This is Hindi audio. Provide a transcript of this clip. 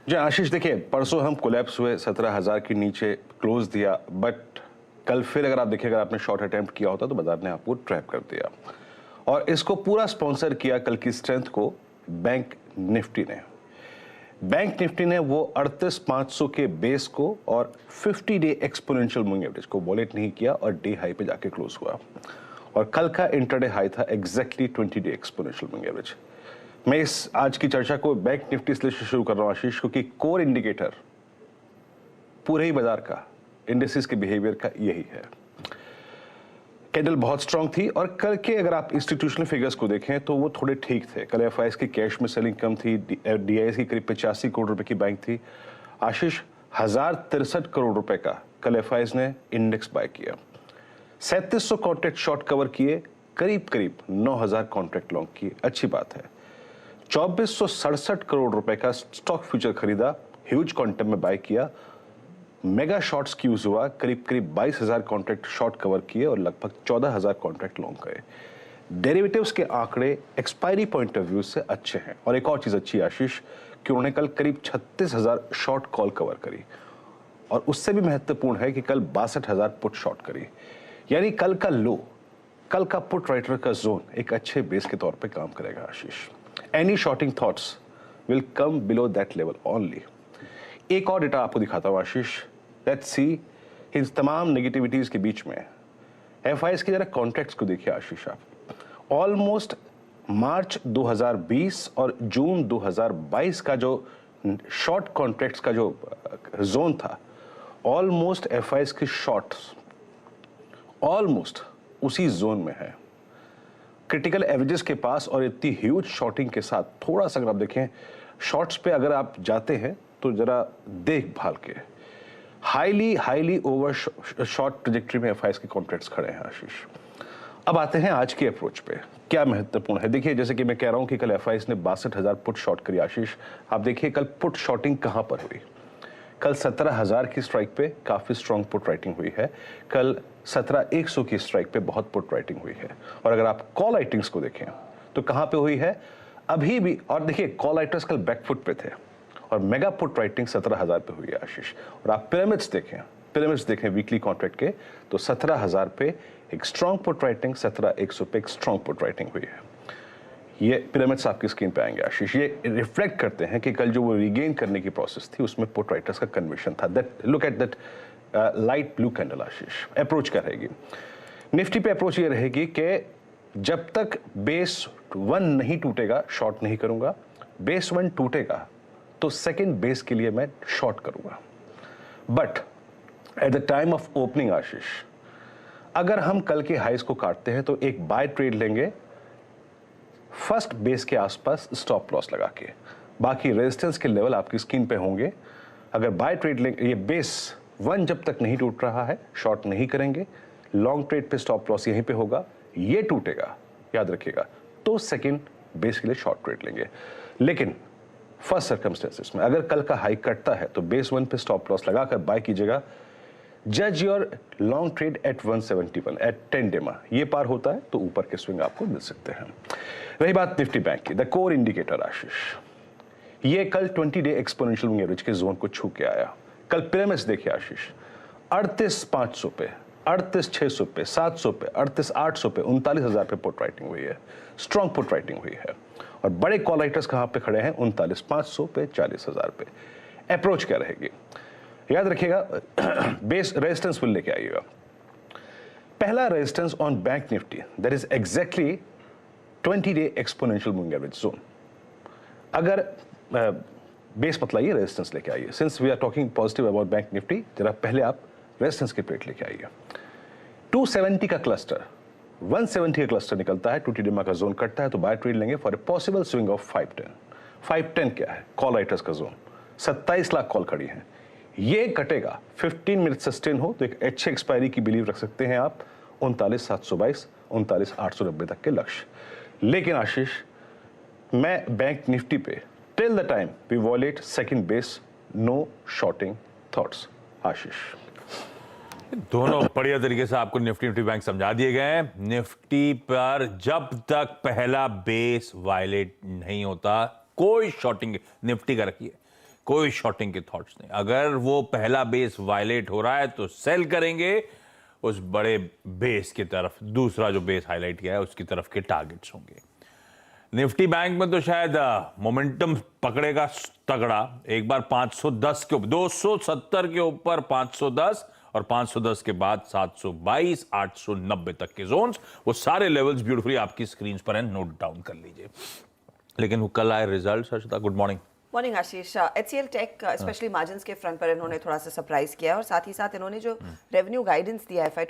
जी आशीष, देखिए परसों हम कोलैप्स हुए, 17,000 के नीचे क्लोज दिया, बट कल फिर अगर आप देखिए, अगर आपने शॉर्ट अटेम्प्ट किया होता तो बाजार ने आपको ट्रैप कर दिया। और इसको पूरा स्पॉन्सर किया कल की स्ट्रेंथ को बैंक निफ्टी ने। बैंक निफ्टी ने वो 38,500 के बेस को और 50 डे एक्सपोनेंशियल मूविंग एवरेज को वॉलेट नहीं किया और डे हाई पे जाके क्लोज हुआ। और कल का इंटरडे हाई था exactly 20 day exponential moving average. मैं इस आज की चर्चा को बैंक निफ्टी से शुरू कर रहा हूं आशीष, क्योंकि कोर इंडिकेटर पूरे ही बाजार का, इंडेक्सेस के बिहेवियर का यही है। कैंडल बहुत स्ट्रांग थी और कल के अगर आप इंस्टीट्यूशनल फिगर्स को देखें तो वो थोड़े ठीक थे। कल एफआईएस की कैश में सेलिंग कम थी, डीआईएस की करीब 85 करोड़ रुपए की बैंक थी। आशीष, 1063 करोड़ रुपए का कल एफआईएस ने इंडेक्स बाय किया। 3700 कॉन्ट्रैक्ट शॉर्ट कवर किए, करीब करीब 9000 कॉन्ट्रैक्ट लॉन्ग किए, अच्छी बात है। 2467 करोड़ रुपए का स्टॉक फ्यूचर खरीदा, ह्यूज क्वांटम में बाय किया। मेगा शॉर्ट्स की यूज हुआ, करीब करीब 22,000 कॉन्ट्रैक्ट शॉर्ट कवर किए और लगभग 14,000 कॉन्ट्रैक्ट लॉन्ग गए। डेरिवेटिव्स के आंकड़े एक्सपायरी पॉइंट ऑफ व्यू से अच्छे हैं। और एक और चीज अच्छी आशीष कि उन्होंने कल करीब 36,000 शॉर्ट कॉल कवर करी, और उससे भी महत्वपूर्ण है कि कल 62,000 पुट शॉर्ट करी। यानी कल का लो, कल का पुट राइटर का जोन एक अच्छे बेस के तौर पर काम करेगा आशीष। Any shorting thoughts will come below that level only. एक और डेटा आपको दिखाता हूं आशीष। Let's see इन तमाम नेगेटिविटीज के बीच में एफआईएस की जरा कॉन्ट्रैक्ट्स को देखिए आशीष आप। ऑलमोस्ट मार्च 2020 और जून 2022 का जो शॉर्ट कॉन्ट्रैक्ट्स का जो जोन था, ऑलमोस्ट एफआईएस की शॉर्ट्स ऑलमोस्ट उसी जोन में है, क्रिटिकल एवरेजेस के पास। और इतनी ह्यूज शॉर्टिंग के साथ थोड़ा सा अगर आप देखें शॉर्ट्स पे अगर आप जाते हैं तो जरा देखभाल के हाईली ओवर शॉर्ट ट्रेजेक्टरी में एफआईएस के कॉन्ट्रैक्ट्स खड़े हैं आशीष। अब आते हैं आज की अप्रोच पे, क्या महत्वपूर्ण है। देखिए जैसे कि मैं कह रहा हूं कि कल एफआईएस ने 62,000 पुट शॉर्ट करी आशीष। आप देखिए कल पुट शॉर्टिंग कहां पर हुई। कल 17,000 की स्ट्राइक पे काफी स्ट्रांग पुट राइटिंग हुई है। कल 17,100 की स्ट्राइक पे बहुत पुट राइटिंग हुई है। और अगर आप कॉल राइटिंग्स को देखें तो कहां पे हुई है अभी भी। और देखिए कॉल राइटर्स कल बैकफुट पे थे और मेगा पुट राइटिंग 17,000 पे हुई है आशीष। और आप पिरामिड्स देखें वीकली कॉन्ट्रैक्ट के तो 17,000 पे एक स्ट्रांग पुट राइटिंग, 17,100 पे एक स्ट्रांग पुट राइटिंग हुई है। ये पिरामिड्स आपकी स्क्रीन पे आएंगे आशीष। ये रिफ्लेक्ट करते हैं कि कल जो वो रिगेन करने की प्रोसेस थी उसमें पुट राइटर्स का कन्विक्शन था। That look at that light blue candle Ashish. Approach क्या रहेगी निफ्टी पे? अप्रोच ये रहेगी कि जब तक बेस 1 नहीं टूटेगा शॉर्ट नहीं करूंगा, बेस 1 टूटेगा तो सेकेंड बेस के लिए मैं शॉर्ट करूंगा। But at the time of opening Ashish, अगर हम कल के हाइस को काटते हैं तो एक बाय ट्रेड लेंगे फर्स्ट बेस के आसपास स्टॉप लॉस लगा के। बाकी रेजिस्टेंस के लेवल आपकी स्क्रीन पे होंगे। अगर बाय ट्रेड लेंगे, ये बेस 1 जब तक नहीं टूट रहा है शॉर्ट नहीं करेंगे। लॉन्ग ट्रेड पे स्टॉप लॉस यहीं पे होगा, ये टूटेगा याद रखिएगा तो सेकंड बेस के लिए शॉर्ट ट्रेड लेंगे। लेकिन फर्स्ट सर्कमस्टेंसेस में अगर कल का हाई कटता है तो बेस 1 पे स्टॉप लॉस लगाकर बाय कीजिएगा। जज your long trade at 171 at 10 डेमा, ये पार होता है तो ऊपर के स्विंग आपको मिल सकते हैं। रही बात निफ्टी बैंक की, द कोर इंडिकेटर आशीष, ये कल 20 डे एक्सपोनेंशियल मूविंग एवरेज के जोन को छू के आया। कल पिरामिड्स देखिए आशीष, 38,500 पे, 38,600 पे, 700 पे, 38,800 पे, 39,000 पे पुट राइटिंग हुई है, स्ट्रॉन्ग पुट राइटिंग हुई है। और बड़े कॉल राइटर्स कहां पे खड़े हैं? 39,500 पे, 40,000 पे। अप्रोच क्या रहेगी याद रखिएगा, बेस रेजिस्टेंस विल लेके आइएगा। पहला resistance on bank Nifty that is exactly 20 day exponential moving average zone. अगर बेस बतलाइए, रेजिस्टेंस लेके आइए। Since we are talking positive about bank Nifty, जरा पहले आप रेजिस्टेंस के पेट लेके आइए। 270 का क्लस्टर, 170 का क्लस्टर निकलता है, 2T डेमा का जोन कटता है तो बाय ट्रेड लेंगे for a possible swing of 510। 510 क्या है? कॉल राइटर्स का जोन, 27 लाख कॉल खड़ी है। ये कटेगा, 15 मिनट सस्टेन हो तो एक अच्छे एक्सपायरी की बिलीव रख सकते हैं आप 39,722, 39,890 तक के लक्ष्य। लेकिन आशीष, मैं बैंक निफ्टी पे till the time we wallet second base, no shorting thoughts Ashish. दोनों बढ़िया तरीके से आपको निफ्टी बैंक समझा दिए गए हैं। निफ्टी पर जब तक पहला बेस वायलेट नहीं होता कोई शॉर्टिंग निफ्टी का रखिए, कोई शॉर्टिंग के थॉट्स नहीं। अगर वो पहला बेस वायलेट हो रहा है तो सेल करेंगे उस बड़े बेस की तरफ, दूसरा जो बेस हाईलाइट किया है उसकी तरफ के टारगेट्स होंगे। निफ्टी बैंक में तो शायद मोमेंटम पकड़ेगा तगड़ा। एक बार 510 के ऊपर, 270 के ऊपर 510 और 510 के बाद 722, 890 तक के जोन्स, वो सारे लेवल्स ब्यूटीफुली आपकी स्क्रीन पर हैं, नोट डाउन कर लीजिए। लेकिन वो कल आए result, Harshita, good morning. Morning Ashish. HCL tech specially margins के फ्रंट पर इन्होंने थोड़ा सा सरप्राइज किया है और साथ ही साथ इन्होंने जो रेवेन्यू गाइडेंस दिया है FY